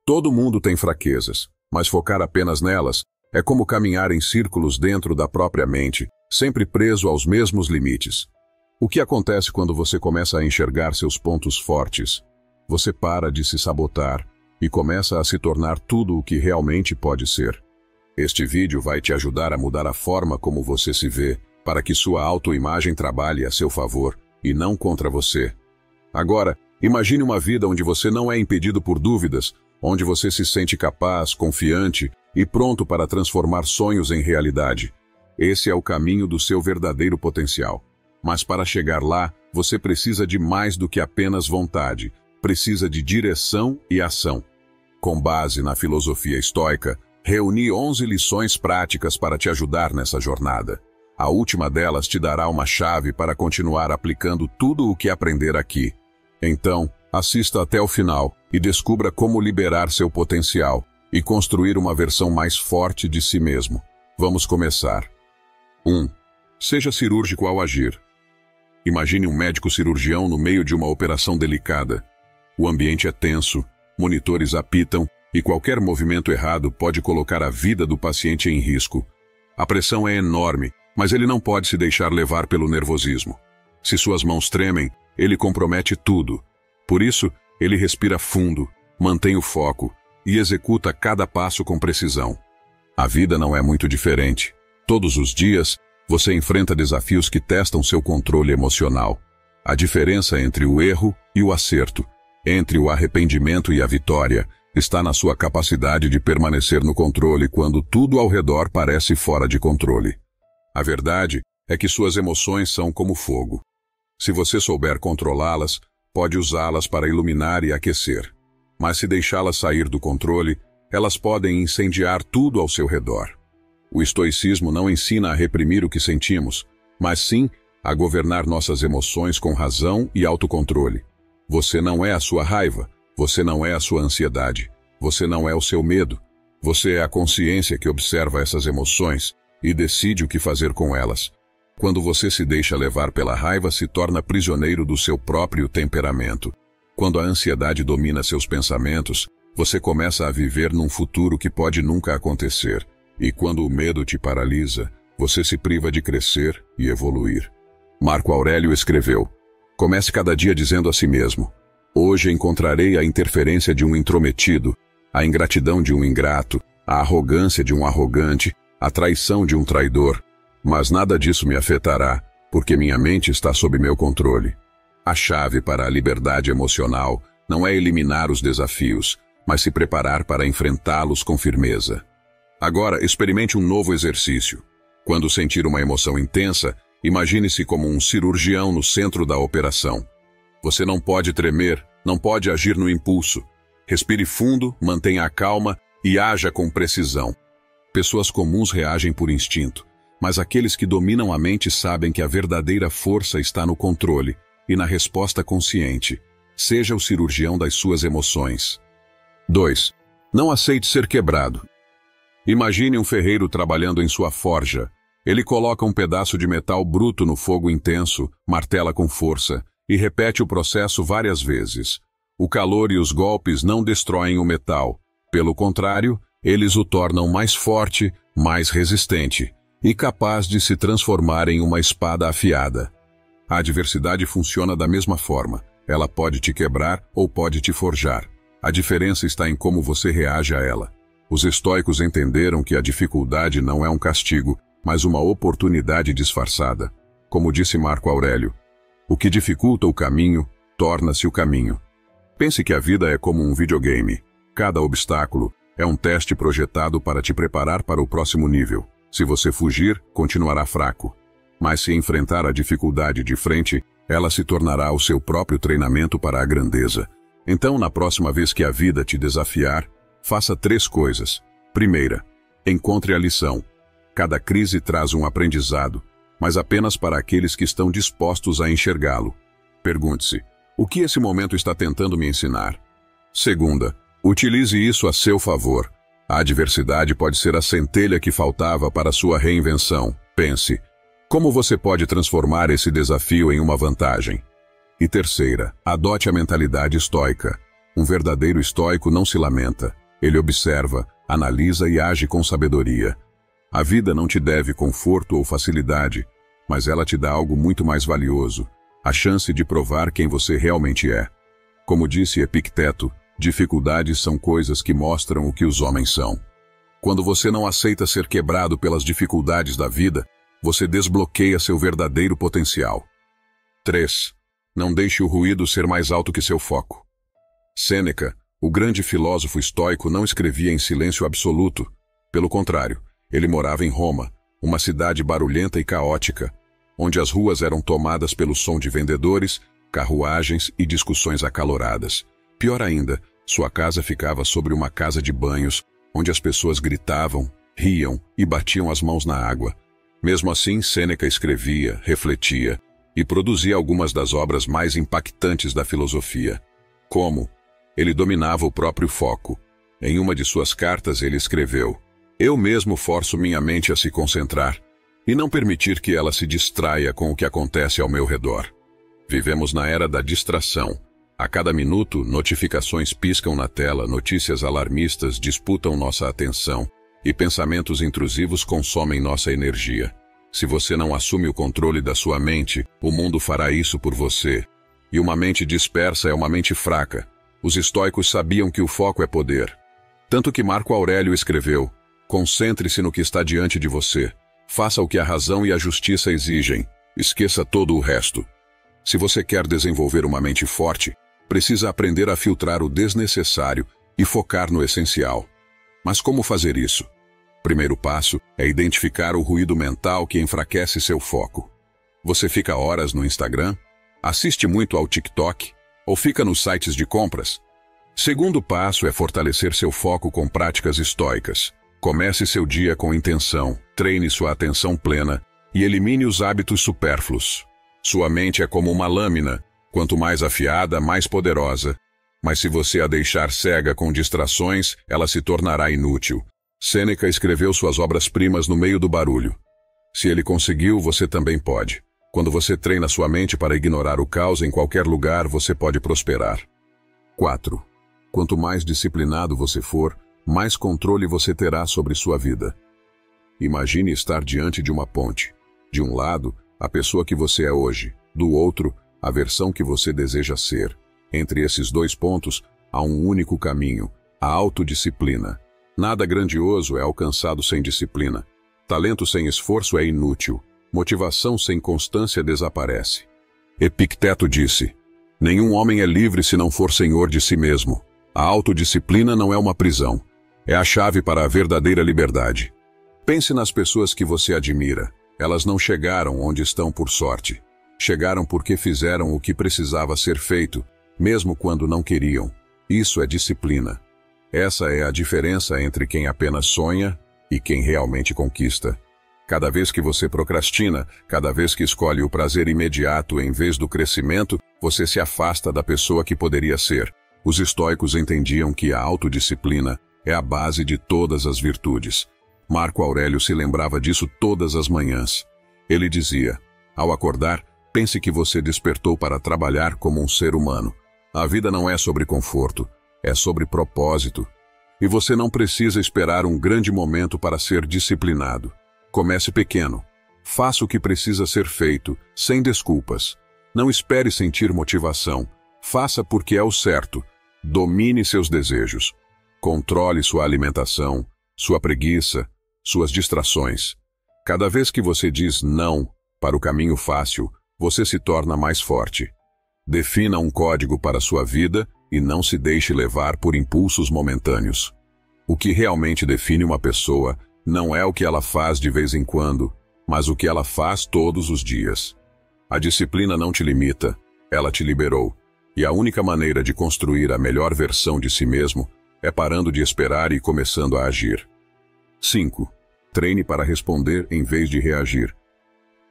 Todo mundo tem fraquezas, mas focar apenas nelas é como caminhar em círculos dentro da própria mente, sempre preso aos mesmos limites. O que acontece quando você começa a enxergar seus pontos fortes? Você para de se sabotar e começa a se tornar tudo o que realmente pode ser. Este vídeo vai te ajudar a mudar a forma como você se vê, para que sua autoimagem trabalhe a seu favor e não contra você. Agora, imagine uma vida onde você não é impedido por dúvidas, onde você se sente capaz, confiante e pronto para transformar sonhos em realidade. Esse é o caminho do seu verdadeiro potencial. Mas para chegar lá, você precisa de mais do que apenas vontade, precisa de direção e ação. Com base na filosofia estoica, reuni 11 lições práticas para te ajudar nessa jornada. A última delas te dará uma chave para continuar aplicando tudo o que aprender aqui. Então, assista até o final e descubra como liberar seu potencial e construir uma versão mais forte de si mesmo. Vamos começar. 1. Seja cirúrgico ao agir. Imagine um médico cirurgião no meio de uma operação delicada. O ambiente é tenso, monitores apitam e qualquer movimento errado pode colocar a vida do paciente em risco. A pressão é enorme, mas ele não pode se deixar levar pelo nervosismo. Se suas mãos tremem, ele compromete tudo. Por isso, ele respira fundo, mantém o foco e executa cada passo com precisão. A vida não é muito diferente. Todos os dias, você enfrenta desafios que testam seu controle emocional. A diferença entre o erro e o acerto, entre o arrependimento e a vitória, está na sua capacidade de permanecer no controle quando tudo ao redor parece fora de controle. A verdade é que suas emoções são como fogo. Se você souber controlá-las, pode usá-las para iluminar e aquecer. Mas se deixá-las sair do controle, elas podem incendiar tudo ao seu redor. O estoicismo não ensina a reprimir o que sentimos, mas sim a governar nossas emoções com razão e autocontrole. Você não é a sua raiva, você não é a sua ansiedade, você não é o seu medo. Você é a consciência que observa essas emoções e decide o que fazer com elas. Quando você se deixa levar pela raiva, se torna prisioneiro do seu próprio temperamento. Quando a ansiedade domina seus pensamentos, você começa a viver num futuro que pode nunca acontecer. E quando o medo te paralisa, você se priva de crescer e evoluir. Marco Aurélio escreveu: comece cada dia dizendo a si mesmo: hoje encontrarei a interferência de um intrometido, a ingratidão de um ingrato, a arrogância de um arrogante, a traição de um traidor. Mas nada disso me afetará, porque minha mente está sob meu controle. A chave para a liberdade emocional não é eliminar os desafios, mas se preparar para enfrentá-los com firmeza. Agora, experimente um novo exercício. Quando sentir uma emoção intensa, imagine-se como um cirurgião no centro da operação. Você não pode tremer, não pode agir no impulso. Respire fundo, mantenha a calma e haja com precisão. Pessoas comuns reagem por instinto, mas aqueles que dominam a mente sabem que a verdadeira força está no controle e na resposta consciente. Seja o cirurgião das suas emoções. 2. Não aceite ser quebrado. Imagine um ferreiro trabalhando em sua forja. Ele coloca um pedaço de metal bruto no fogo intenso, martela com força e repete o processo várias vezes. O calor e os golpes não destroem o metal. Pelo contrário, eles o tornam mais forte, mais resistente e capaz de se transformar em uma espada afiada. A adversidade funciona da mesma forma. Ela pode te quebrar ou pode te forjar. A diferença está em como você reage a ela. Os estoicos entenderam que a dificuldade não é um castigo, mas uma oportunidade disfarçada. Como disse Marco Aurélio, o que dificulta o caminho, torna-se o caminho. Pense que a vida é como um videogame. Cada obstáculo é um teste projetado para te preparar para o próximo nível. Se você fugir, continuará fraco. Mas se enfrentar a dificuldade de frente, ela se tornará o seu próprio treinamento para a grandeza. Então, na próxima vez que a vida te desafiar, faça 3 coisas. Primeira, encontre a lição. Cada crise traz um aprendizado, mas apenas para aqueles que estão dispostos a enxergá-lo. Pergunte-se: o que esse momento está tentando me ensinar? Segunda, utilize isso a seu favor. A adversidade pode ser a centelha que faltava para sua reinvenção. Pense: como você pode transformar esse desafio em uma vantagem? E terceira, adote a mentalidade estoica. Um verdadeiro estoico não se lamenta. Ele observa, analisa e age com sabedoria. A vida não te deve conforto ou facilidade, mas ela te dá algo muito mais valioso, a chance de provar quem você realmente é. Como disse Epicteto, dificuldades são coisas que mostram o que os homens são. Quando você não aceita ser quebrado pelas dificuldades da vida, você desbloqueia seu verdadeiro potencial. 3. Não deixe o ruído ser mais alto que seu foco. Sêneca, o grande filósofo estoico, não escrevia em silêncio absoluto. Pelo contrário, ele morava em Roma, uma cidade barulhenta e caótica, onde as ruas eram tomadas pelo som de vendedores, carruagens e discussões acaloradas. Pior ainda, sua casa ficava sobre uma casa de banhos, onde as pessoas gritavam, riam e batiam as mãos na água. Mesmo assim, Sêneca escrevia, refletia e produzia algumas das obras mais impactantes da filosofia. Como? Ele dominava o próprio foco. Em uma de suas cartas ele escreveu: "Eu mesmo forço minha mente a se concentrar e não permitir que ela se distraia com o que acontece ao meu redor." Vivemos na era da distração. A cada minuto, notificações piscam na tela, notícias alarmistas disputam nossa atenção e pensamentos intrusivos consomem nossa energia. Se você não assume o controle da sua mente, o mundo fará isso por você. E uma mente dispersa é uma mente fraca. Os estoicos sabiam que o foco é poder. Tanto que Marco Aurélio escreveu: "Concentre-se no que está diante de você. Faça o que a razão e a justiça exigem. Esqueça todo o resto." Se você quer desenvolver uma mente forte, precisa aprender a filtrar o desnecessário e focar no essencial. Mas como fazer isso? Primeiro passo é identificar o ruído mental que enfraquece seu foco. Você fica horas no Instagram? Assiste muito ao TikTok? Ou fica nos sites de compras? Segundo passo é fortalecer seu foco com práticas estoicas. Comece seu dia com intenção, treine sua atenção plena e elimine os hábitos supérfluos. Sua mente é como uma lâmina, quanto mais afiada, mais poderosa. Mas se você a deixar cega com distrações, ela se tornará inútil. Sêneca escreveu suas obras-primas no meio do barulho. Se ele conseguiu, você também pode. Quando você treina sua mente para ignorar o caos em qualquer lugar, você pode prosperar. 4. Quanto mais disciplinado você for, mais controle você terá sobre sua vida. Imagine estar diante de uma ponte. De um lado, a pessoa que você é hoje. Do outro, a versão que você deseja ser. Entre esses dois pontos, há um único caminho: a autodisciplina. Nada grandioso é alcançado sem disciplina. Talento sem esforço é inútil. Motivação sem constância desaparece. Epicteto disse: "Nenhum homem é livre se não for senhor de si mesmo." A autodisciplina não é uma prisão. É a chave para a verdadeira liberdade. Pense nas pessoas que você admira. Elas não chegaram onde estão por sorte. Chegaram porque fizeram o que precisava ser feito, mesmo quando não queriam. Isso é disciplina. Essa é a diferença entre quem apenas sonha e quem realmente conquista. Cada vez que você procrastina, cada vez que escolhe o prazer imediato em vez do crescimento, você se afasta da pessoa que poderia ser. Os estoicos entendiam que a autodisciplina é a base de todas as virtudes. Marco Aurélio se lembrava disso todas as manhãs. Ele dizia: "Ao acordar, pense que você despertou para trabalhar como um ser humano. A vida não é sobre conforto, é sobre propósito. E você não precisa esperar um grande momento para ser disciplinado. Comece pequeno. Faça o que precisa ser feito, sem desculpas. Não espere sentir motivação. Faça porque é o certo. Domine seus desejos. Controle sua alimentação, sua preguiça, suas distrações. Cada vez que você diz não para o caminho fácil, você se torna mais forte. Defina um código para sua vida e não se deixe levar por impulsos momentâneos. O que realmente define uma pessoa não é o que ela faz de vez em quando, mas o que ela faz todos os dias. A disciplina não te limita, ela te liberou. E a única maneira de construir a melhor versão de si mesmo é parando de esperar e começando a agir. 5. Treine para responder em vez de reagir.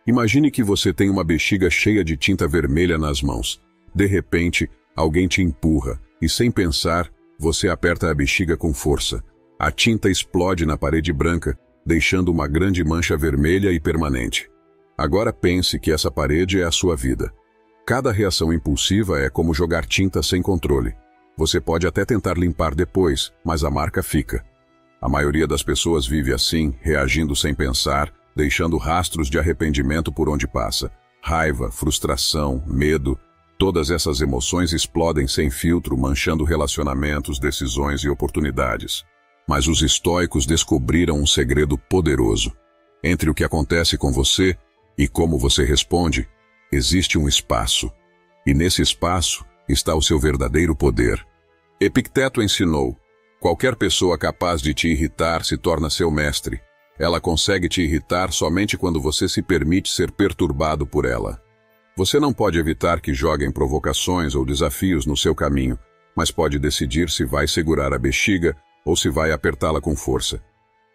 Imagine que você tem uma bexiga cheia de tinta vermelha nas mãos. De repente, alguém te empurra e, sem pensar, você aperta a bexiga com força. A tinta explode na parede branca, deixando uma grande mancha vermelha e permanente. Agora pense que essa parede é a sua vida. Cada reação impulsiva é como jogar tinta sem controle. Você pode até tentar limpar depois, mas a marca fica. A maioria das pessoas vive assim, reagindo sem pensar, deixando rastros de arrependimento por onde passa. Raiva, frustração, medo, todas essas emoções explodem sem filtro, manchando relacionamentos, decisões e oportunidades. Mas os estoicos descobriram um segredo poderoso. Entre o que acontece com você e como você responde, existe um espaço. E nesse espaço está o seu verdadeiro poder. Epicteto ensinou: qualquer pessoa capaz de te irritar se torna seu mestre. Ela consegue te irritar somente quando você se permite ser perturbado por ela. Você não pode evitar que joguem provocações ou desafios no seu caminho, mas pode decidir se vai segurar a bexiga ou se vai apertá-la com força.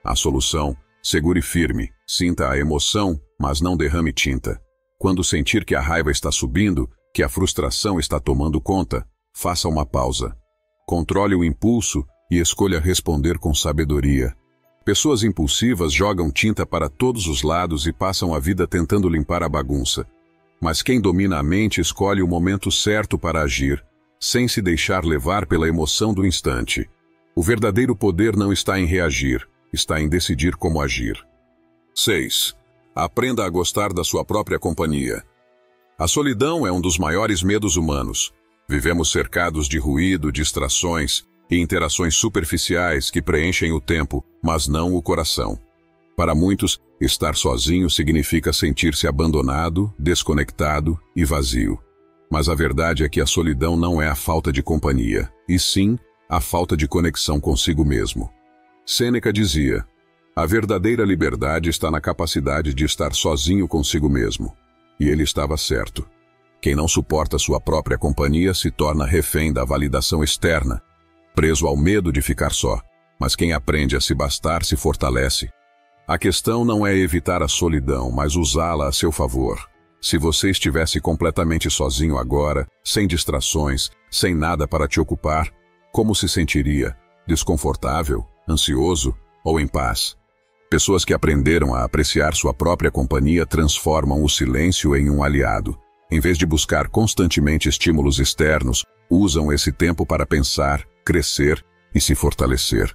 A solução: segure firme, sinta a emoção, mas não derrame tinta. Quando sentir que a raiva está subindo, que a frustração está tomando conta, faça uma pausa. Controle o impulso e escolha responder com sabedoria. Pessoas impulsivas jogam tinta para todos os lados e passam a vida tentando limpar a bagunça. Mas quem domina a mente escolhe o momento certo para agir, sem se deixar levar pela emoção do instante. O verdadeiro poder não está em reagir, está em decidir como agir. 6. Aprenda a gostar da sua própria companhia. A solidão é um dos maiores medos humanos. Vivemos cercados de ruído, distrações e interações superficiais que preenchem o tempo, mas não o coração. Para muitos, estar sozinho significa sentir-se abandonado, desconectado e vazio. Mas a verdade é que a solidão não é a falta de companhia, e sim a falta de conexão consigo mesmo. Sêneca dizia: a verdadeira liberdade está na capacidade de estar sozinho consigo mesmo. E ele estava certo. Quem não suporta sua própria companhia se torna refém da validação externa, preso ao medo de ficar só. Mas quem aprende a se bastar se fortalece. A questão não é evitar a solidão, mas usá-la a seu favor. Se você estivesse completamente sozinho agora, sem distrações, sem nada para te ocupar, como se sentiria? Desconfortável, ansioso ou em paz? Pessoas que aprenderam a apreciar sua própria companhia transformam o silêncio em um aliado. Em vez de buscar constantemente estímulos externos, usam esse tempo para pensar, crescer e se fortalecer.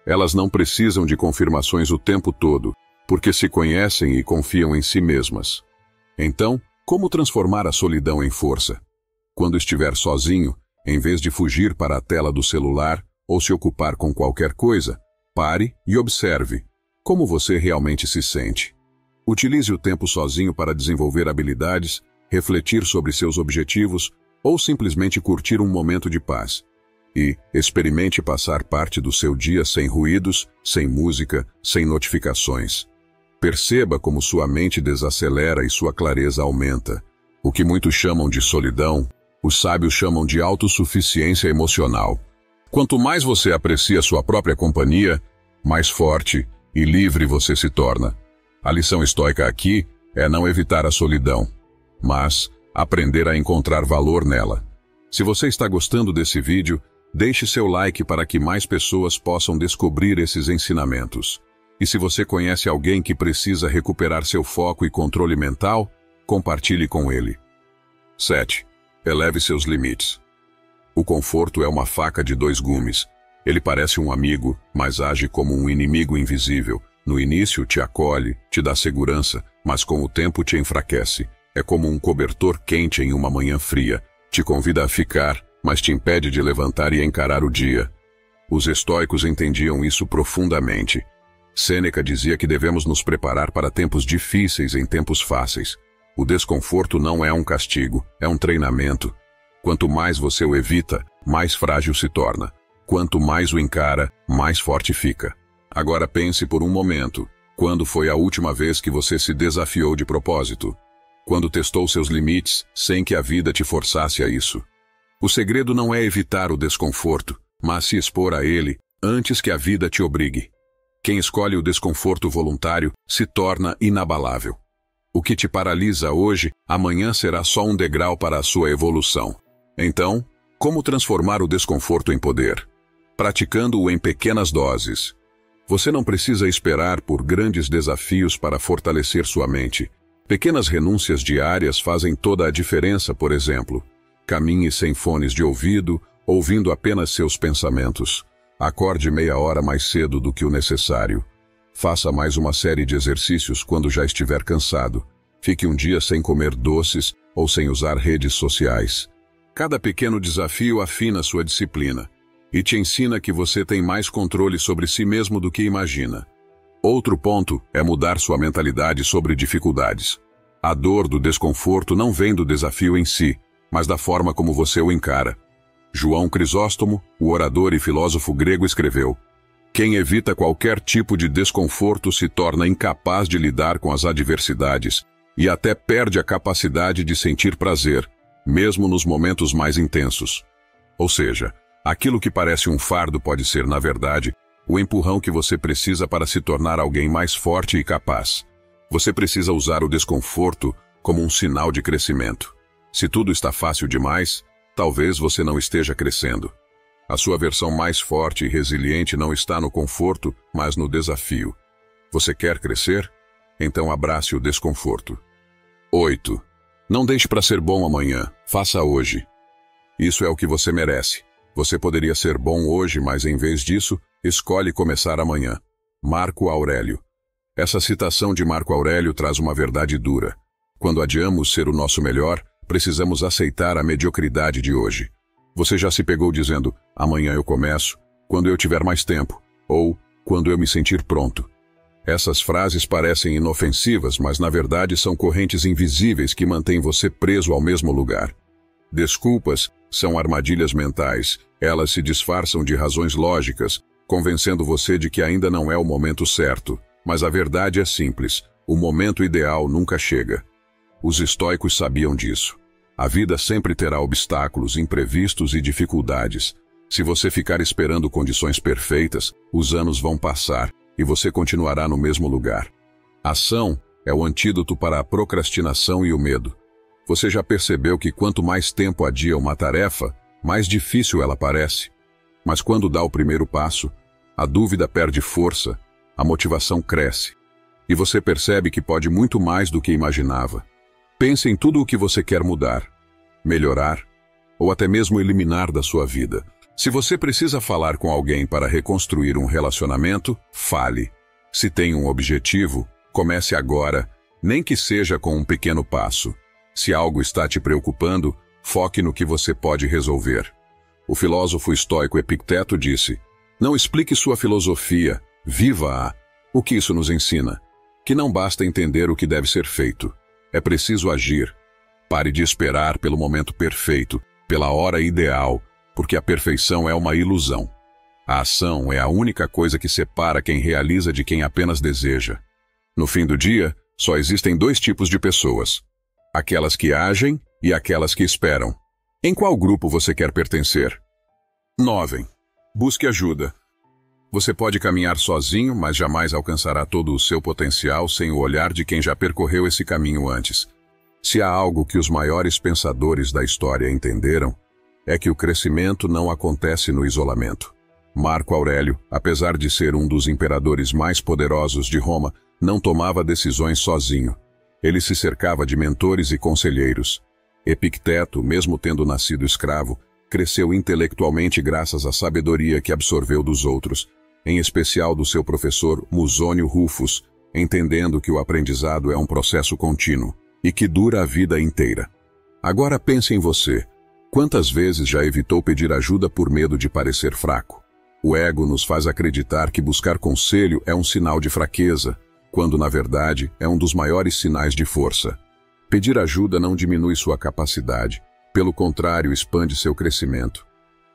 Elas não precisam de confirmações o tempo todo, porque se conhecem e confiam em si mesmas. Então, como transformar a solidão em força? Quando estiver sozinho, em vez de fugir para a tela do celular ou se ocupar com qualquer coisa, pare e observe como você realmente se sente. Utilize o tempo sozinho para desenvolver habilidades, refletir sobre seus objetivos ou simplesmente curtir um momento de paz. E experimente passar parte do seu dia sem ruídos, sem música, sem notificações. Perceba como sua mente desacelera e sua clareza aumenta. O que muitos chamam de solidão, os sábios chamam de autossuficiência emocional. Quanto mais você aprecia sua própria companhia, mais forte e livre você se torna. A lição estoica aqui é não evitar a solidão, mas aprender a encontrar valor nela. Se você está gostando desse vídeo, deixe seu like para que mais pessoas possam descobrir esses ensinamentos. E se você conhece alguém que precisa recuperar seu foco e controle mental, compartilhe com ele. 7. Eleve seus limites. O conforto é uma faca de dois gumes. Ele parece um amigo, mas age como um inimigo invisível. No início te acolhe, te dá segurança, mas com o tempo te enfraquece. É como um cobertor quente em uma manhã fria. Te convida a ficar, mas te impede de levantar e encarar o dia. Os estoicos entendiam isso profundamente. Sêneca dizia que devemos nos preparar para tempos difíceis em tempos fáceis. O desconforto não é um castigo, é um treinamento. Quanto mais você o evita, mais frágil se torna. Quanto mais o encara, mais forte fica. Agora pense por um momento. Quando foi a última vez que você se desafiou de propósito? Quando testou seus limites, sem que a vida te forçasse a isso? O segredo não é evitar o desconforto, mas se expor a ele antes que a vida te obrigue. Quem escolhe o desconforto voluntário se torna inabalável. O que te paralisa hoje, amanhã será só um degrau para a sua evolução. Então, como transformar o desconforto em poder? Praticando-o em pequenas doses. Você não precisa esperar por grandes desafios para fortalecer sua mente. Pequenas renúncias diárias fazem toda a diferença, por exemplo. Caminhe sem fones de ouvido ouvindo apenas seus pensamentos. Acorde meia hora mais cedo do que o necessário. Faça mais uma série de exercícios quando já estiver cansado. Fique um dia sem comer doces ou sem usar redes sociais. Cada pequeno desafio afina sua disciplina e te ensina que você tem mais controle sobre si mesmo do que imagina. Outro ponto é mudar sua mentalidade sobre dificuldades. A dor do desconforto não vem do desafio em si, mas da forma como você o encara. João Crisóstomo, o orador e filósofo grego, escreveu: "Quem evita qualquer tipo de desconforto se torna incapaz de lidar com as adversidades e até perde a capacidade de sentir prazer, mesmo nos momentos mais intensos." Ou seja, aquilo que parece um fardo pode ser, na verdade, o empurrão que você precisa para se tornar alguém mais forte e capaz. Você precisa usar o desconforto como um sinal de crescimento. Se tudo está fácil demais, talvez você não esteja crescendo. A sua versão mais forte e resiliente não está no conforto, mas no desafio. Você quer crescer? Então abrace o desconforto. 8. Não deixe para ser bom amanhã, faça hoje. Isso é o que você merece. Você poderia ser bom hoje, mas em vez disso, escolhe começar amanhã. Marco Aurélio. Essa citação de Marco Aurélio traz uma verdade dura. Quando adiamos ser o nosso melhor, precisamos aceitar a mediocridade de hoje. Você já se pegou dizendo: "Amanhã eu começo, quando eu tiver mais tempo", ou "quando eu me sentir pronto"? Essas frases parecem inofensivas, mas na verdade são correntes invisíveis que mantêm você preso ao mesmo lugar. Desculpas são armadilhas mentais. Elas se disfarçam de razões lógicas, convencendo você de que ainda não é o momento certo. Mas a verdade é simples: o momento ideal nunca chega. Os estoicos sabiam disso. A vida sempre terá obstáculos, imprevistos e dificuldades. Se você ficar esperando condições perfeitas, os anos vão passar e você continuará no mesmo lugar. Ação é o antídoto para a procrastinação e o medo. Você já percebeu que quanto mais tempo adia uma tarefa, mais difícil ela parece? Mas quando dá o primeiro passo, a dúvida perde força, a motivação cresce. E você percebe que pode muito mais do que imaginava. Pense em tudo o que você quer mudar, melhorar ou até mesmo eliminar da sua vida. Se você precisa falar com alguém para reconstruir um relacionamento, fale. Se tem um objetivo, comece agora, nem que seja com um pequeno passo. Se algo está te preocupando, foque no que você pode resolver. O filósofo estoico Epicteto disse: "Não explique sua filosofia, viva-a." O que isso nos ensina? Que não basta entender o que deve ser feito. É preciso agir. Pare de esperar pelo momento perfeito, pela hora ideal, porque a perfeição é uma ilusão. A ação é a única coisa que separa quem realiza de quem apenas deseja. No fim do dia, só existem dois tipos de pessoas: aquelas que agem e aquelas que esperam. Em qual grupo você quer pertencer? 9. Busque ajuda. Você pode caminhar sozinho, mas jamais alcançará todo o seu potencial sem o olhar de quem já percorreu esse caminho antes. Se há algo que os maiores pensadores da história entenderam, é que o crescimento não acontece no isolamento. Marco Aurélio, apesar de ser um dos imperadores mais poderosos de Roma, não tomava decisões sozinho. Ele se cercava de mentores e conselheiros. Epicteto, mesmo tendo nascido escravo, cresceu intelectualmente graças à sabedoria que absorveu dos outros, em especial do seu professor Musônio Rufus, entendendo que o aprendizado é um processo contínuo e que dura a vida inteira. Agora pense em você. Quantas vezes já evitou pedir ajuda por medo de parecer fraco? O ego nos faz acreditar que buscar conselho é um sinal de fraqueza, quando na verdade é um dos maiores sinais de força. Pedir ajuda não diminui sua capacidade, pelo contrário, expande seu crescimento.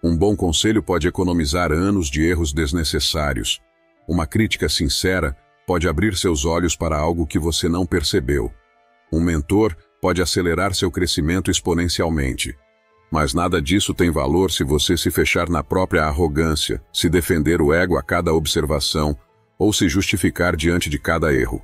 Um bom conselho pode economizar anos de erros desnecessários. Uma crítica sincera pode abrir seus olhos para algo que você não percebeu. Um mentor pode acelerar seu crescimento exponencialmente. Mas nada disso tem valor se você se fechar na própria arrogância, se defender o ego a cada observação ou se justificar diante de cada erro.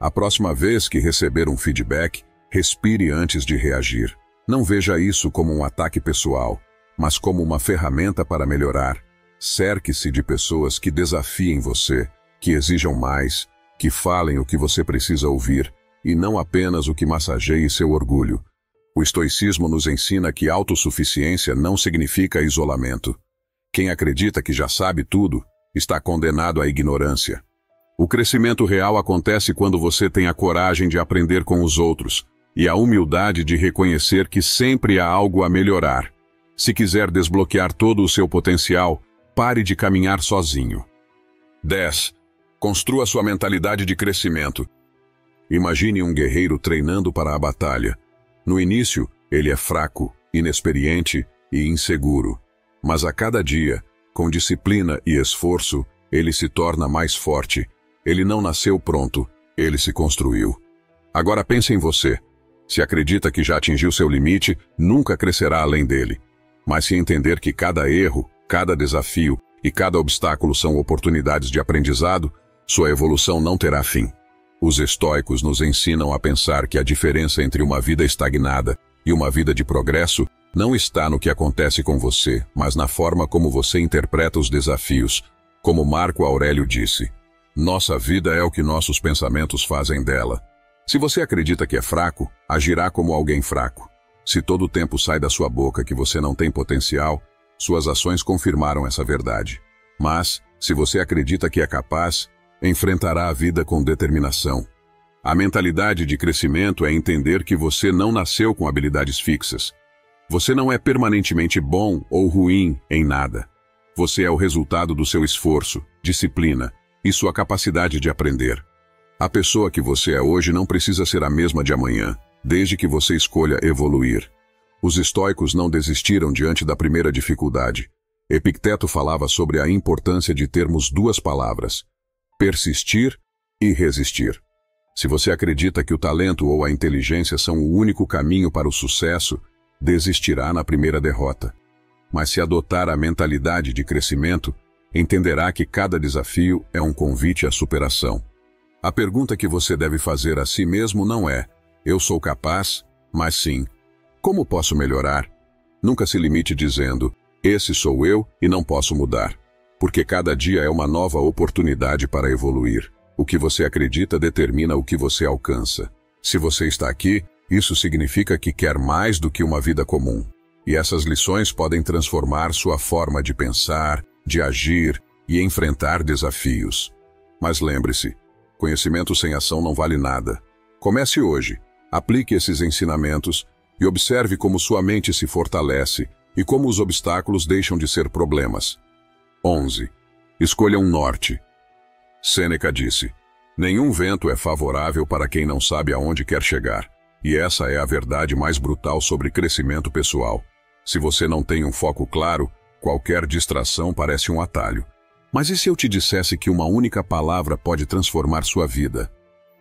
A próxima vez que receber um feedback, respire antes de reagir. Não veja isso como um ataque pessoal, mas como uma ferramenta para melhorar. Cerque-se de pessoas que desafiem você, que exijam mais, que falem o que você precisa ouvir, e não apenas o que massageie seu orgulho. O estoicismo nos ensina que autossuficiência não significa isolamento. Quem acredita que já sabe tudo, está condenado à ignorância. O crescimento real acontece quando você tem a coragem de aprender com os outros e a humildade de reconhecer que sempre há algo a melhorar. Se quiser desbloquear todo o seu potencial, pare de caminhar sozinho. 10. Construa sua mentalidade de crescimento. Imagine um guerreiro treinando para a batalha. No início, ele é fraco, inexperiente e inseguro. Mas a cada dia, com disciplina e esforço, ele se torna mais forte. Ele não nasceu pronto, ele se construiu. Agora pense em você. Se acredita que já atingiu seu limite, nunca crescerá além dele. Mas se entender que cada erro, cada desafio e cada obstáculo são oportunidades de aprendizado, sua evolução não terá fim. Os estoicos nos ensinam a pensar que a diferença entre uma vida estagnada e uma vida de progresso não está no que acontece com você, mas na forma como você interpreta os desafios. Como Marco Aurélio disse, nossa vida é o que nossos pensamentos fazem dela. Se você acredita que é fraco, agirá como alguém fraco. Se todo o tempo sai da sua boca que você não tem potencial, suas ações confirmaram essa verdade. Mas, se você acredita que é capaz, enfrentará a vida com determinação. A mentalidade de crescimento é entender que você não nasceu com habilidades fixas. Você não é permanentemente bom ou ruim em nada. Você é o resultado do seu esforço, disciplina e sua capacidade de aprender. A pessoa que você é hoje não precisa ser a mesma de amanhã, desde que você escolha evoluir. Os estoicos não desistiram diante da primeira dificuldade. Epicteto falava sobre a importância de termos duas palavras: persistir e resistir. Se você acredita que o talento ou a inteligência são o único caminho para o sucesso, desistirá na primeira derrota. Mas se adotar a mentalidade de crescimento, entenderá que cada desafio é um convite à superação. A pergunta que você deve fazer a si mesmo não é: eu sou capaz? Mas sim: como posso melhorar? Nunca se limite dizendo: esse sou eu e não posso mudar. Porque cada dia é uma nova oportunidade para evoluir. O que você acredita determina o que você alcança. Se você está aqui, isso significa que quer mais do que uma vida comum. E essas lições podem transformar sua forma de pensar, de agir e enfrentar desafios. Mas lembre-se, conhecimento sem ação não vale nada. Comece hoje, aplique esses ensinamentos e observe como sua mente se fortalece e como os obstáculos deixam de ser problemas. 11. Escolha um norte. Sêneca disse: nenhum vento é favorável para quem não sabe aonde quer chegar. E essa é a verdade mais brutal sobre crescimento pessoal. Se você não tem um foco claro, qualquer distração parece um atalho. Mas e se eu te dissesse que uma única palavra pode transformar sua vida?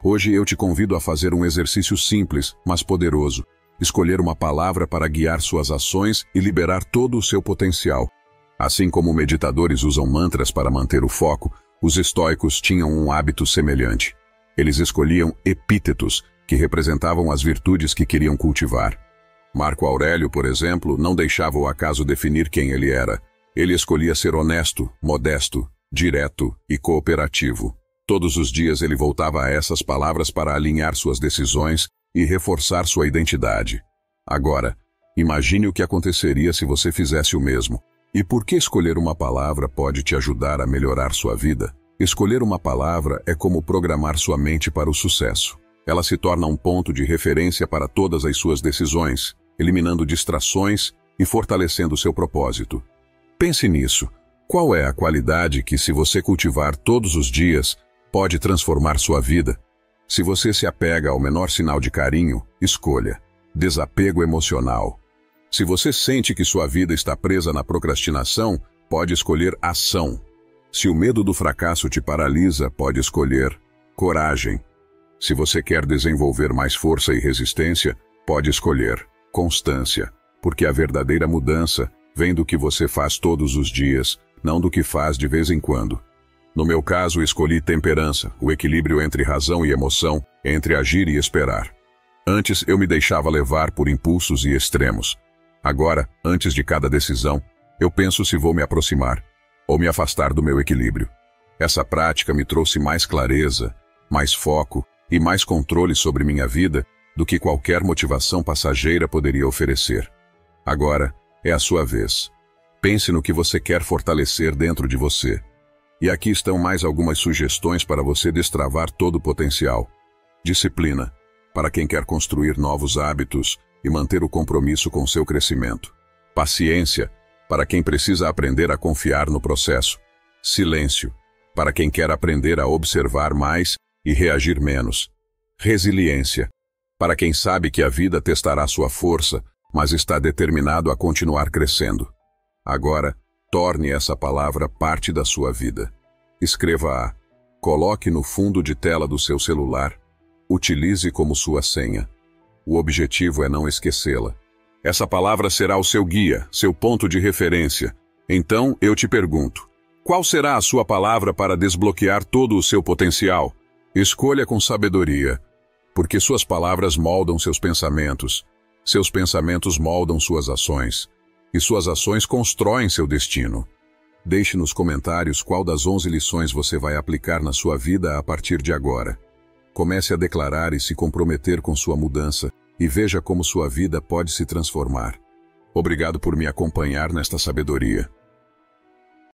Hoje eu te convido a fazer um exercício simples, mas poderoso. Escolher uma palavra para guiar suas ações e liberar todo o seu potencial. Assim como meditadores usam mantras para manter o foco, os estoicos tinham um hábito semelhante. Eles escolhiam epítetos, que representavam as virtudes que queriam cultivar. Marco Aurélio, por exemplo, não deixava o acaso definir quem ele era. Ele escolhia ser honesto, modesto, direto e cooperativo. Todos os dias ele voltava a essas palavras para alinhar suas decisões e reforçar sua identidade. Agora, imagine o que aconteceria se você fizesse o mesmo. E por que escolher uma palavra pode te ajudar a melhorar sua vida? Escolher uma palavra é como programar sua mente para o sucesso. Ela se torna um ponto de referência para todas as suas decisões, eliminando distrações e fortalecendo seu propósito. Pense nisso. Qual é a qualidade que, se você cultivar todos os dias, pode transformar sua vida? Se você se apega ao menor sinal de carinho, escolha desapego emocional. Se você sente que sua vida está presa na procrastinação, pode escolher ação. Se o medo do fracasso te paralisa, pode escolher coragem. Se você quer desenvolver mais força e resistência, pode escolher constância, porque a verdadeira mudança vem do que você faz todos os dias, não do que faz de vez em quando. No meu caso, escolhi temperança, o equilíbrio entre razão e emoção, entre agir e esperar. Antes, eu me deixava levar por impulsos e extremos. Agora, antes de cada decisão, eu penso se vou me aproximar ou me afastar do meu equilíbrio. Essa prática me trouxe mais clareza, mais foco e mais controle sobre minha vida, do que qualquer motivação passageira poderia oferecer. Agora é a sua vez. Pense no que você quer fortalecer dentro de você. E aqui estão mais algumas sugestões para você destravar todo o potencial. Disciplina, para quem quer construir novos hábitos e manter o compromisso com seu crescimento. Paciência, para quem precisa aprender a confiar no processo. Silêncio, para quem quer aprender a observar mais e reagir menos. Resiliência, para quem sabe que a vida testará sua força, mas está determinado a continuar crescendo. Agora, torne essa palavra parte da sua vida. Escreva-a, coloque no fundo de tela do seu celular, utilize como sua senha. O objetivo é não esquecê-la. Essa palavra será o seu guia, seu ponto de referência. Então, eu te pergunto, qual será a sua palavra para desbloquear todo o seu potencial? Escolha com sabedoria, porque suas palavras moldam seus pensamentos moldam suas ações, e suas ações constroem seu destino. Deixe nos comentários qual das 11 lições você vai aplicar na sua vida a partir de agora. Comece a declarar e se comprometer com sua mudança, e veja como sua vida pode se transformar. Obrigado por me acompanhar nesta sabedoria.